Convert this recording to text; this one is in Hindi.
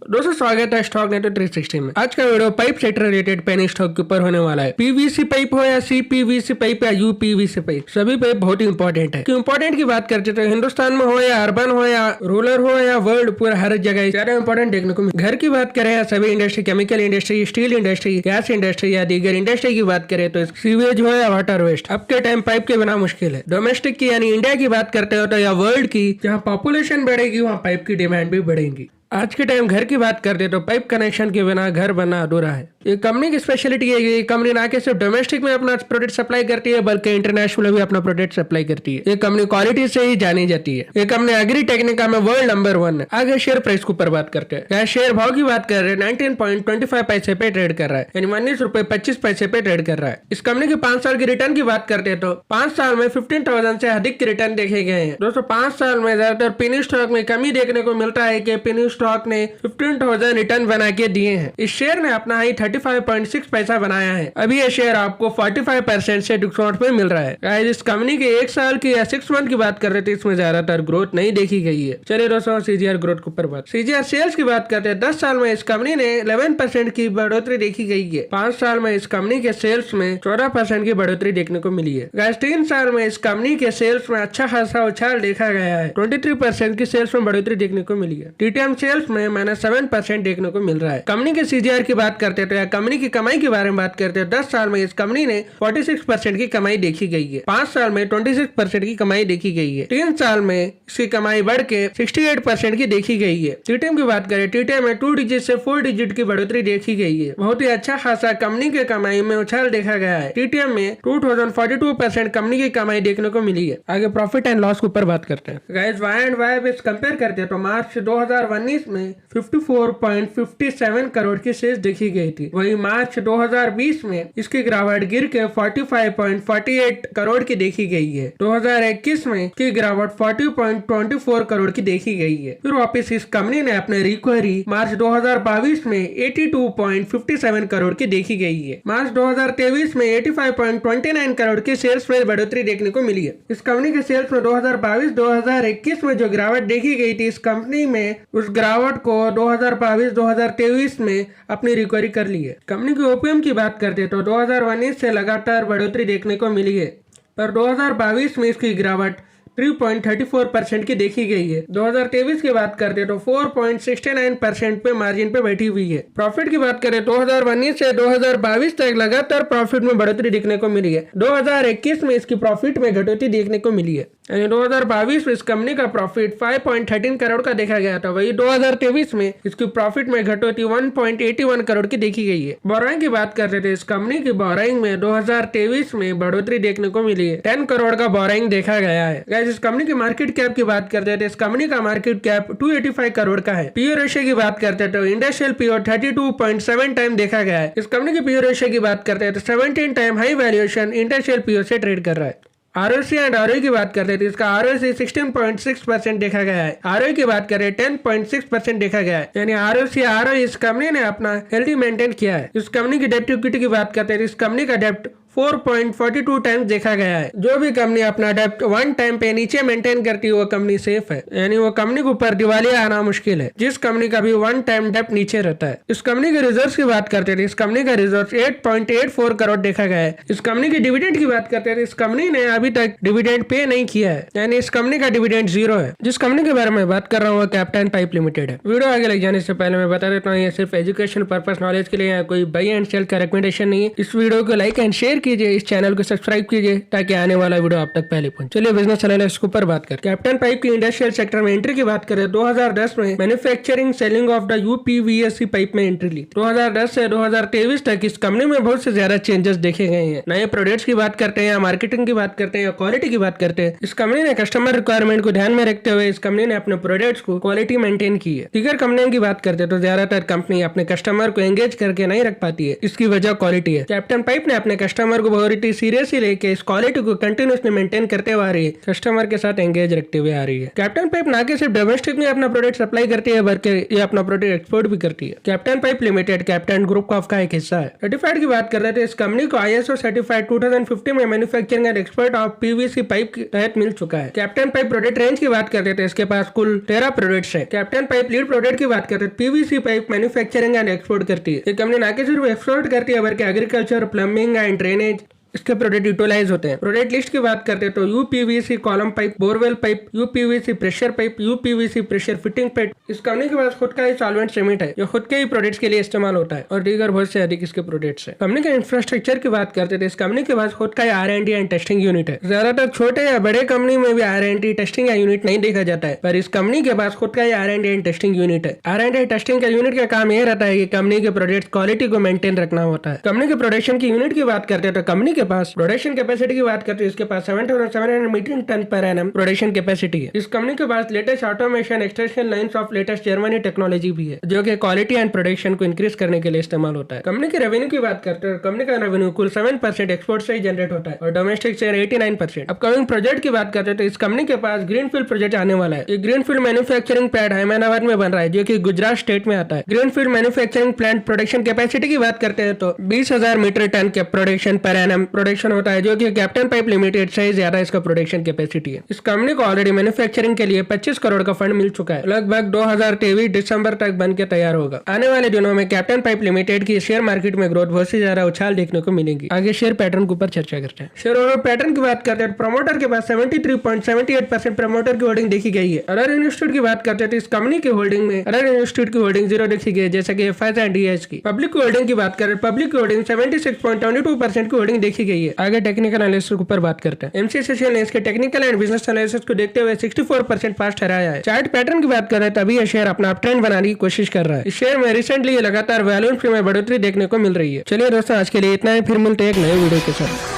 दोस्तों स्वागत है स्टॉक नेटवर्क 360 में। आज का video pipe sector related penny stock के ऊपर होने वाला है। पीवीसी पाइप हो या सीपीवीसी पाइप या यूपीवीसी पाइप, सभी पाइप बहुत ही इंपॉर्टेंट है। इंपॉर्टेंट की बात करते तो हिंदुस्तान में हो या अर्बन हो या रूरल हो या वर्ल्ड, पूरा हर जगह ज्यादा इंपॉर्टेंट देखने को घर की बात करें या सभी industry, chemical industry, steel industry, gas industry या दीगर इंडस्ट्री की बात करें तो सीवेज हो या वाटर वेस्ट, अब के टाइम पाइप के बिना मुश्किल है। डोमेस्टिक की यानी इंडिया की बात करते हो तो या वर्ल्ड की, जहाँ पॉपुलेशन बढ़ेगी वहाँ पाइप की डिमांड भी बढ़ेगी। आज के टाइम घर की बात करते तो पाइप कनेक्शन के बिना घर बनना अधूरा है। ये कंपनी की स्पेशलिटी है। ये कंपनी ना कि सिर्फ डोमेस्टिक में अपना प्रोडक्ट सप्लाई करती है बल्कि इंटरनेशनल में भी अपना प्रोडक्ट सप्लाई करती है। ये कंपनी क्वालिटी से ही जानी जाती है। ये कंपनी एग्री टेक्निका में वर्ल्ड नंबर 1 है। आगे शेयर प्राइस के ऊपर बात करते हैं। शेयर भाव की बात कर रहे हैं 19.25 पैसे पे ट्रेड कर रहा है, यानी 19 रुपए 25 पैसे पे ट्रेड कर रहा है। इस कंपनी के 5 साल की रिटर्न की बात करते हैं तो 5 साल में 15,000 से अधिक रिटर्न देखे गए हैं। दोस्तों 5 साल में ज्यादातर पेनी स्टॉक में कमी देखने को मिलता है कि पेनी स्टॉक ने 15,000 रिटर्न बना के दिए हैं। इस शेयर ने अपना ही 35.6 पैसा बनाया है। अभी ये शेयर आपको 45% से डिस्काउंट में मिल रहा है। गाइस इस कंपनी के 1 साल की या 6 मंथ की बात कर रहे थे, इसमें ज्यादातर ग्रोथ नहीं देखी गई है। चलिए दोस्तों सीजीआर ग्रोथ के ऊपर बात, सीजीआर सेल्स की बात करते हैं। 10 साल में इस कंपनी ने 11% की बढ़ोतरी देखी गई है। 5 साल में इस कंपनी के सेल्स में 14% की बढ़ोतरी देखने को मिली है। गाइस 3 साल में इस कंपनी के सेल्स में अच्छा खासा उछाल देखा गया है। 23% की सेल्स में बढ़ोतरी देखने को मिली है। टीटीएम सेल्स में -7% देखने को मिल रहा है। कंपनी के सीजीआर की बात करते हैं तो या कंपनी की कमाई के बारे में बात करते हैं। 10 साल में इस कंपनी ने 46% की कमाई देखी गई है। 5 साल में 26% की कमाई देखी गई है। 3 साल में इसकी कमाई बढ़ के 68% की देखी गई है। टीटीएम की बात करें, टीटीएम में 2 डिजिट से 4 डिजिट की बढ़ोतरी देखी गई है। बहुत ही अच्छा खासा कंपनी के कमाई में उछाल देखा गया है। टीटीएम में 2042% कंपनी की कमाई देखने को मिली है। आगे प्रॉफिट एंड लॉस के ऊपर बात करते हैं। Guys Y and Y base compare करते हैं तो मार्च 2019 में 54.57 करोड़ की सेल्स देखी गई थी। वही मार्च 2020 में इसकी गिरावट गिर के 45.48 करोड़ की देखी गई है। 2021 में इसकी गिरावट 40.24 करोड़ की देखी गई है। फिर वापस इस कंपनी ने अपने रिकवरी मार्च 2022 में 82.57 करोड़ की देखी गई है। मार्च 2023 में 85.29 करोड़ की सेल्स में बढ़ोतरी देखने को मिली है। इस कंपनी के सेल्स में 2022-2021 में जो गिरावट देखी गई थी, इस कंपनी में उस गिरावट को 2022-2023 में अपनी रिकवरी कर ली है। कंपनी की ओपीएम की बात करते तो 2019 से लगातार बढ़ोतरी देखने को मिली है, पर 2022 में इसकी गिरावट 3.34% की देखी गई है। 2023 की बात करते तो 4.69% पे मार्जिन पे बैठी हुई है। प्रॉफिट की बात करें 2019 से 2022 तक लगातार प्रॉफिट में बढ़ोतरी देखने को मिली है। 2021 में इसकी प्रॉफिट में घटोतरी देखने को मिली है। 2022 में इस कंपनी का प्रॉफिट 5.13 करोड़ का देखा गया था। वही 2023 में इसकी प्रॉफिट में घटोतरी 1.81 करोड़ की देखी गई है। बोरोइंग की बात कर रहे थे, इस कंपनी की बोरोइंग में 2023 में बढ़ोतरी देखने को मिली है। 10 करोड़ का बोरोइंग देखा गया है। इस कंपनी की मार्केट कैप की बात करते हैं, इस कंपनी का मार्केट कैप 285 करोड़ का है। पीओ रेशियो की बात करते हैं तो इंडस्ट्रियल पीओ 32.7 टाइम देखा गया है। इस कंपनी की पीओ रेशियो की बात करते हैं तो 17 time high valuation industrial PO से ट्रेड कर रहा है। आरओसी एंड आरओई की बात करते हैं तो इसका आरओसी 16.6% देखा गया है। आरओई की बात करें 10.6% देखा गया है, यानी आरओसी आरओई इस कंपनी ने अपना हेल्दी मेंटेन किया है। इस कंपनी की डेप्ट इक्विटी की बात करते हैं, इस कंपनी का डेप्ट 4.42 टाइम्स देखा गया है। जो भी कंपनी अपना डेप्ट 1 टाइम पे नीचे मेंटेन करती है वो कंपनी सेफ है, यानी वो कंपनी के ऊपर दिवालिया आना मुश्किल है जिस कंपनी का भी 1 टाइम डेप्ट नीचे रहता है। इस कंपनी के रिजर्व्स की बात करते हैं, इस कंपनी का रिजर्व 8.84 करोड़ देखा गया है। इस कंपनी की डिविडेंड की बात करते हैं, इस कंपनी ने अभी तक डिविडेंड पे नहीं किया है, यानी इस कंपनी का डिविडेंड 0 है। जिस कंपनी के बारे में बात कर रहा हूँ वो कैप्टन पाइप लिमिटेड है। वीडियो आगे लग जाने से पहले मैं बता देता हूँ, ये सिर्फ एजुकेशन पर्पस नॉलेज के लिए कोई बाई एंड सेल का रिकमेंडेशन नहीं है। इस वीडियो को लाइक एंड शेयर कीजिए, इस चैनल को सब्सक्राइब कीजिए ताकि आने वाला वीडियो आप तक पहले पहुंचे। चलिए बिजनेस एनालिस्ट के ऊपर बात करें। कैप्टन पाइप की इंडस्ट्रियल सेक्टर में एंट्री की बात करें 2010 में manufacturing selling of the UPVSC pipe में एंट्री ली। 2010 से 2023 तक इस कंपनी में बहुत से ज्यादा चेंजेस देखे गए हैं। नए प्रोडक्ट्स की बात करते हैं या मार्केटिंग की बात करते हैं या क्वालिटी की बात करते हैं, इस कंपनी ने कस्टमर रिक्वायरमेंट को ध्यान में रखते हुए इस कंपनी ने अपने प्रोडक्ट्स को क्वालिटी मेंटेन की है। दीगर कंपनियों की बात करते हैं तो ज्यादातर कंपनी अपने कस्टमर को एंगेज करके नहीं रख पाती है, इसकी वजह क्वालिटी है। कैप्टन पाइप ने अपने कस्टमर कस्टमर को बहुत सीरियसली लेके इस क्वालिटी को कंटिन्यूसली मेंटेन करते हुए आ रही है, कस्टमर के साथ एंगेज रखते हुए आ रही है। कैप्टन पाइप ना कि सिर्फ डोमेस्टिक में अपना प्रोडक्ट सप्लाई करती है बल्कि ये अपना प्रोडक्ट एक्सपोर्ट भी करती है। Captain pipe limited captain group of का एक हिस्सा है। सर्टिफाइड की बात कर रहे थे, इस कंपनी को ISO सर्टिफाइड 2050 में manufacturing and export of PVC pipe के तहत मिल चुका है। कैप्टन पाइप प्रोडक्ट रेंज की बात करते थे, इसके पास कुल 13 प्रोडक्ट्स है। कैप्टन पाइप लीड प्रोडक्ट की बात करते हैं, PVC pipe manufacturing and export करती है। ये कंपनी ना कि सिर्फ एक्सपोर्ट करती है बल्कि एग्रीकल्चर, प्लम्बिंग एंड ड्रेनेज इसके प्रोडक्ट यूटिलाइज होते हैं। प्रोडक्ट लिस्ट की बात करते हैं तो UPVC column pipe, borewell pipe, UPVC pressure pipe, UPVC pressure fitting pipe. इस कंपनी के पास खुद का ही सॉल्वेंट सीमेंट है जो खुद के ही प्रोडक्ट्स के लिए इस्तेमाल होता है और दीगर बहुत से अधिक इसके प्रोडक्ट्स है। कंपनी के इंफ्रास्ट्रक्चर की बात करते थे, इस कंपनी के पास खुद का ही R&D एंड टेस्टिंग यूनिट है। ज्यादातर छोटे या बड़े कंपनी में भी R&D टेस्टिंग या यूनिट नहीं देखा जाता है, पर इस कंपनी के पास खुद का ही R&D एंड टेस्टिंग यूनिट है। R&D टेस्टिंग का यूनिट का काम यह रहता है कि कंपनी के प्रोडक्ट क्वालिटी को मेंटेन रखना होता है। कंपनी के प्रोडक्शन की यूनिट की बात करते हैं तो कंपनी के पास प्रोडक्शन कैपेसिटी की बात करते हैं, इसके पास 7700 metric ton per annum production capacity है। इस कंपनी के पास latest automation extraction lines of latest Germany technology भी है जो कि क्वालिटी एंड प्रोडक्शन को इंक्रीज करने के लिए इस्तेमाल होता है। कंपनी के रेवेन्यू की बात करते हैं, कंपनी का रेवेन्यू कुल 7% एक्सपोर्ट से ही जनरेट होता है और डोमेस्टिक से 89%। अपकमिंग प्रोजेक्ट की बात करते हैं तो इस कंपनी के पास ग्रीनफील्ड प्रोजेक्ट आने वाला है। ये ग्रीनफील्ड मैन्युफैक्चरिंग प्लांट अहमदाबाद में बन रहा है जो कि गुजरात स्टेट में आता है। Greenfield manufacturing plant production capacity की बात करते हैं तो 20,000 मीट्रिक टन के प्रोडक्शन पर एनम प्रोडक्शन होता है जो कि कैप्टन पाइप लिमिटेड से ज्यादा इसका प्रोडक्शन कैपेसिटी है। इस कंपनी को ऑलरेडी मैन्युफैक्चरिंग के लिए 25 करोड़ का फंड मिल चुका है। लगभग 2023 दिसंबर तक बन के तैयार होगा। आने वाले दिनों में कैप्टन पाइप लिमिटेड की शेयर मार्केट में ग्रोथ बहुत सी ज्यादा उछाल देखने को मिलेगी। आगे शेयर पैटर्न के ऊपर चर्चा करते हैं। शेयर होल्डर पैटर्न की बात करते हैं, प्रमोटर के पास 73.78% प्रमोटर की होल्डिंग देखी गई है। अदर इंस्टीट्यूट की बात करते हैं तो इस कंपनी की होल्डिंग में अदर इंस्टीट्यूट की होल्डिंग 0 देखी गई है, जैसे कि FIs एंड DIs की। पब्लिक की होल्डिंग की बात करें, पब्लिक की होल्डिंग 76.22% की होल्डिंग देखी गई है। आगे टेक्निकल एनालिसिस के ऊपर बात करते हैं। MCCCL ने इसके टेक्निकल एंड बिजनेस एनालिसिस को देखते हुए 64% पास ठहराया है। चार्ट पैटर्न की बात करें तभी यह शेयर अपना अप ट्रेंड बनाने की कोशिश कर रहा है। इस शेयर में रिसेंटली लगातार वैल्यूएशन में बढ़ोतरी देखने को मिल रही है। चलिए दोस्तों, आज के लिए इतना ही, फिर मिलते हैं एक नए वीडियो के साथ।